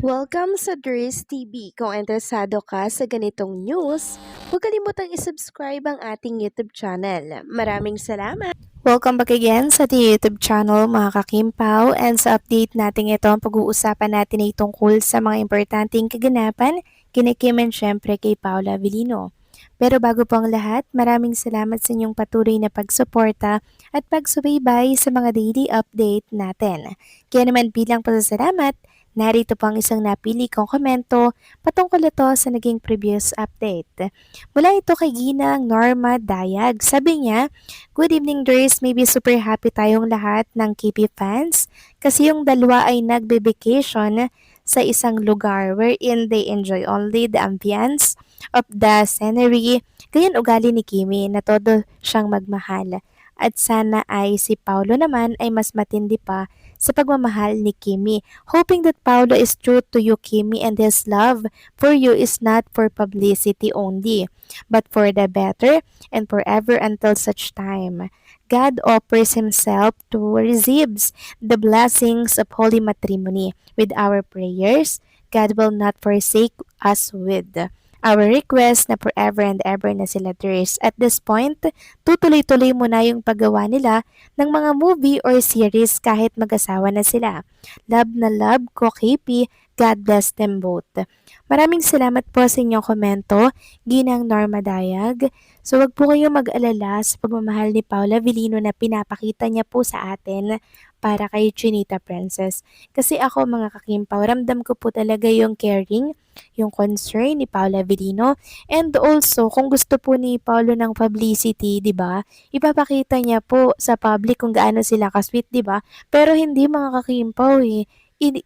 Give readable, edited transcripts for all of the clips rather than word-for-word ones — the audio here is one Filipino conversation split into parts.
Welcome sa Dries TV. Kung interesado ka sa ganitong news, huwag kalimutang isubscribe ang ating YouTube channel. Maraming salamat! Welcome back again sa ating YouTube channel mga kakimpaw, and sa update natin ito ang pag-uusapan natin ay tungkol sa mga importanteng kaganapan kina Kim and syempre kay Paula Avellino. Pero bago po ang lahat, maraming salamat sa inyong patuloy na pagsuporta at pagsubaybay sa mga daily update natin. Kaya naman bilang pasasalamat, narito po ang isang napili kong komento patungkol ito sa naging previous update. Mula ito kay Ginang Norma Dayag. Sabi niya, "Good evening, Dres. Maybe super happy tayong lahat ng KP fans kasi yung dalawa ay nagbe-vacation sa isang lugar wherein they enjoy only the ambience of the scenery. Ganyan ugali ni Kimi na todo siyang magmahal. At sana ay si Paulo naman ay mas matindi pa sa pagmamahal ni Kimi. Hoping that Paulo is true to you, Kimi, and his love for you is not for publicity only, but for the better and forever until such time. God offers Himself to receive the blessings of holy matrimony. With our prayers, God will not forsake us with our request na forever and ever na sila Dres. At this point, tutuloy-tuloy mo na yung paggawa nila ng mga movie or series kahit mag-asawa na sila. Love na love ko, KP. God bless them both." Maraming salamat po sa inyong komento, Ginang Norma Dayag. So wag po kayong mag-alala sa pagmamahal ni Paula Avellino na pinapakita niya po sa atin para kay Chinita Princess. Kasi ako mga kakimpaw, ramdam ko po talaga yung caring, yung concern ni Paula Avellino. And also, kung gusto po ni Paulo ng publicity, 'di ba? Ipapakita niya po sa public kung gaano sila ka-sweet, 'di ba? Pero hindi mga kakimpaw eh.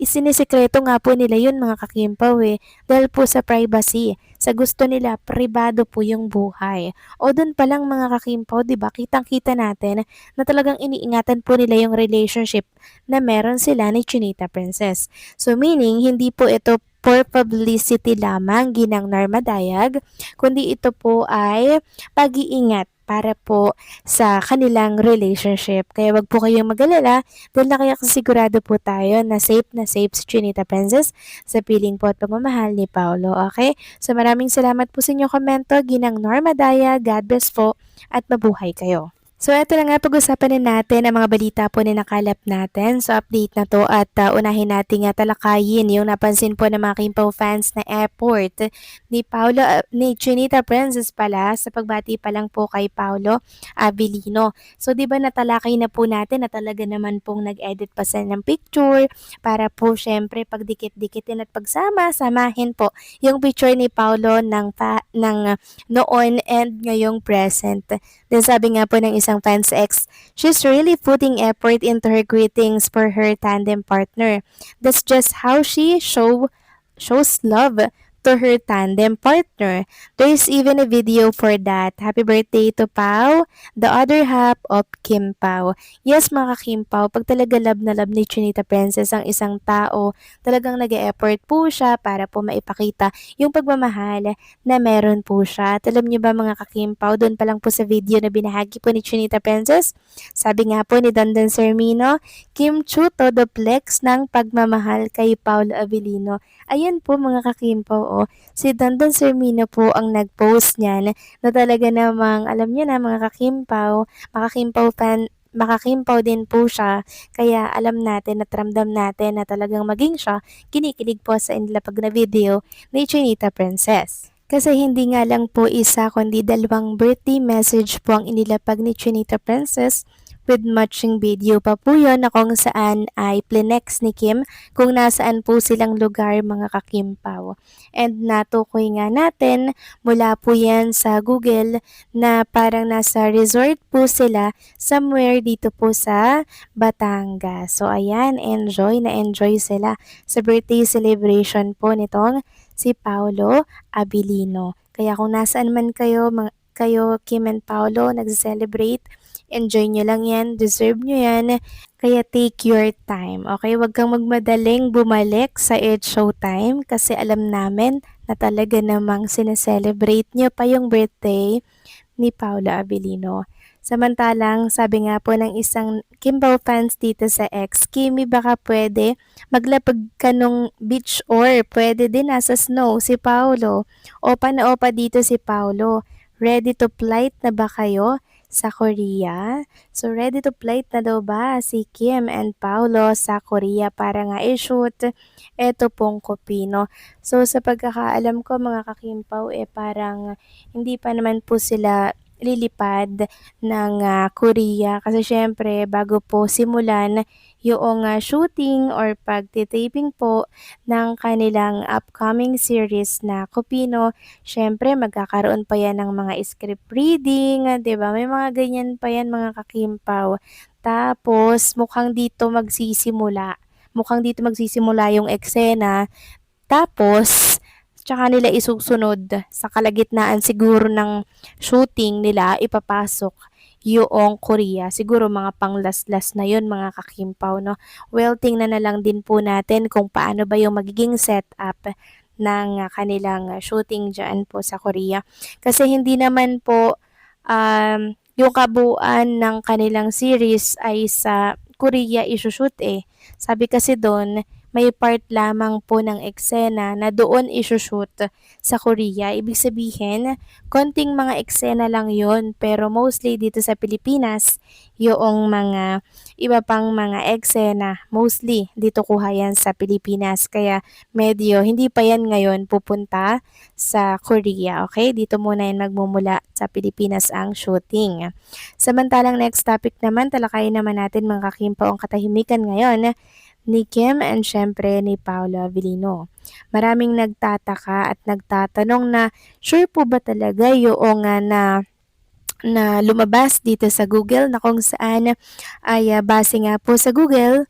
Sinisikreto nga po nila yun mga kakimpaw eh. Dahil po sa privacy. Sa gusto nila, pribado po yung buhay. O dun pa lang mga kakimpaw, 'di ba? Kitang-kita natin na talagang iniingatan po nila yung relationship na meron sila ni Chinita Princess. So meaning, hindi po ito for publicity lamang Ginang Norma Dayag, kundi ito po ay pag-iingat para po sa kanilang relationship. Kaya wag po kayong mag-alala dahil nakakasigurado po tayo na safe si Chinita Princess sa piling po at pagmamahal ni Paolo. Okay? So maraming salamat po sa inyong komento, Ginang Norma Dayag. God bless po at mabuhay kayo. So eto na nga, pag-usapan na natin ang mga balita po na nakalap natin sa update na to, at unahin natin nga talakayin yung napansin po ng mga Kimpaw fans na effort ni Chinita Princess pala sa pagbati pa lang po kay Paulo Avellino. So 'di ba natalakay na po natin na talaga naman pong nag-edit pa sila ng picture para po syempre pagdikit-dikitin at pagsama-samahin po yung picture ni Paulo ng noon and ngayong present. Then sabi nga po ng isang fans ex, "She's really putting effort into her greetings for her tandem partner. That's just how she shows love to her tandem partner. There's even a video for that. Happy birthday to Pau, the other half of Kim Pau." Yes mga Kim Pau, pag talaga love na love ni Chinita Princess ang isang tao, talagang nag-e-effort po siya para po maipakita yung pagmamahal na meron po siya. At alam niyo ba mga kakimpaw, doon pa lang po sa video na binahagi po ni Chinita Princess, sabi nga po ni Dandan Sermino, "Kim Chu todo flex ng pagmamahal kay Paul Avellino." Ayan po mga kakimpaw, si Dandan Sermino po ang nag-post niyan na talaga namang alam niyo na mga kakimpaw, makakimpaw din po siya, kaya alam natin at ramdam natin na talagang maging siya, kinikilig po sa inilapag na video ni Chinita Princess. Kasi hindi nga lang po isa kundi dalawang birthday message po ang inilapag ni Chinita Princess with matching video pa po yun na kung saan ay plinex ni Kim kung nasaan po silang lugar mga kakimpaw. And natukoy nga natin mula po yan sa Google na parang nasa resort po sila somewhere dito po sa Batangas. So ayan, enjoy na enjoy sila sa birthday celebration po nitong si Paulo Avellino. Kaya kung nasaan man kayo Kim and Paulo nagse-celebrate, enjoy nyo lang yan, deserve nyo yan, kaya take your time, okay? Huwag kang magmadaling bumalik sa It's Showtime kasi alam namin na talaga namang sineselebrate nyo pa yung birthday ni Paula Avellino. Samantalang sabi nga po ng isang Kimbao fans dito sa X, Kimi baka pwede maglapag ka nung beach or pwede din nasa snow si Paolo. Opa na opa dito si Paolo. Ready to flight na ba kayo sa Korea? So ready to flight na daw ba si Kim and Paolo sa Korea para nga i-shoot eto pong Kupino. So sa pagkakaalam ko mga kakimpaw parang hindi pa naman po sila lilipad ng Korea kasi syempre bago po simulan yung shooting or pagtitaping po ng kanilang upcoming series na Kupino, syempre magkakaroon pa yan ng mga script reading, 'di ba? May mga ganyan pa yan mga kakimpaw. Tapos mukhang dito magsisimula yung eksena tapos, tsaka nila isusunod sa kalagitnaan siguro ng shooting nila ipapasok yoong Korea. Siguro mga panglaslas na yun mga kakimpaw, no? Well, tingnan na lang din po natin kung paano ba yung magiging setup ng kanilang shooting dyan po sa Korea. Kasi hindi naman po yung kabuuan ng kanilang series ay sa Korea isushoot eh. Sabi kasi doon, may part lamang po ng eksena na doon isushoot sa Korea. Ibig sabihin, konting mga eksena lang yon pero mostly dito sa Pilipinas, yung mga iba pang mga eksena, mostly dito kuha yan sa Pilipinas. Kaya medyo hindi pa yan ngayon pupunta sa Korea. Okay? Dito muna yan magmumula sa Pilipinas ang shooting. Samantalang next topic naman, talakayin naman natin mga kakimpo ang katahimikan ngayon ni Kim and syempre ni Paolo Avellino. Maraming nagtataka at nagtatanong na sure po ba talaga yung na lumabas dito sa Google na kung saan ay base nga po sa Google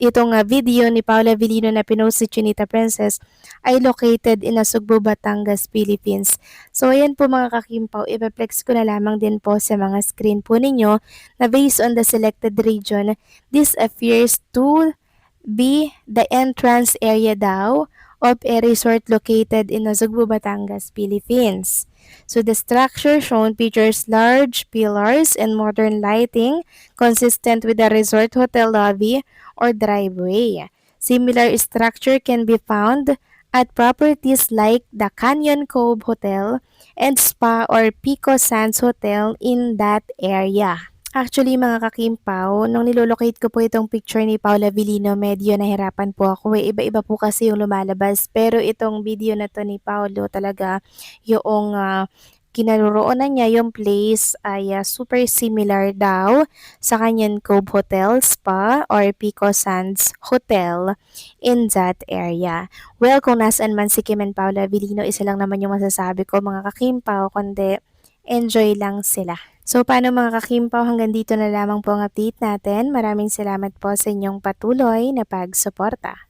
itong video ni Paula Avellino na pinost si Chinita Princess ay located in Nasugbu, Batangas, Philippines. So ayan po mga kakimpaw, ipaplex ko na lamang din po sa mga screen po ninyo na based on the selected region, this appears to be the entrance area daw of a resort located in Nasugbu, Batangas, Philippines. So the structure shown features large pillars and modern lighting consistent with the resort hotel lobby or driveway. Similar structure can be found at properties like the Canyon Cove Hotel and Spa or Pico Sands Hotel in that area. Actually, mga kakimpaw, nung nilolocate ko po itong picture ni Paula Avellino, medyo nahirapan po ako. Iba-iba po kasi yung lumalabas. Pero itong video na to ni Paolo talaga, yung kinaroroonan niya, yung place ay super similar daw sa Canyon Cove Hotel, Spa, or Pico Sands Hotel in that area. Well, kung nasaan man si Kim and Paula Avellino, isa lang naman yung masasabi ko mga kakimpaw, kundi enjoy lang sila. So paano mga kakimpaw, hanggang dito na lamang po ang update natin. Maraming salamat po sa inyong patuloy na pagsuporta.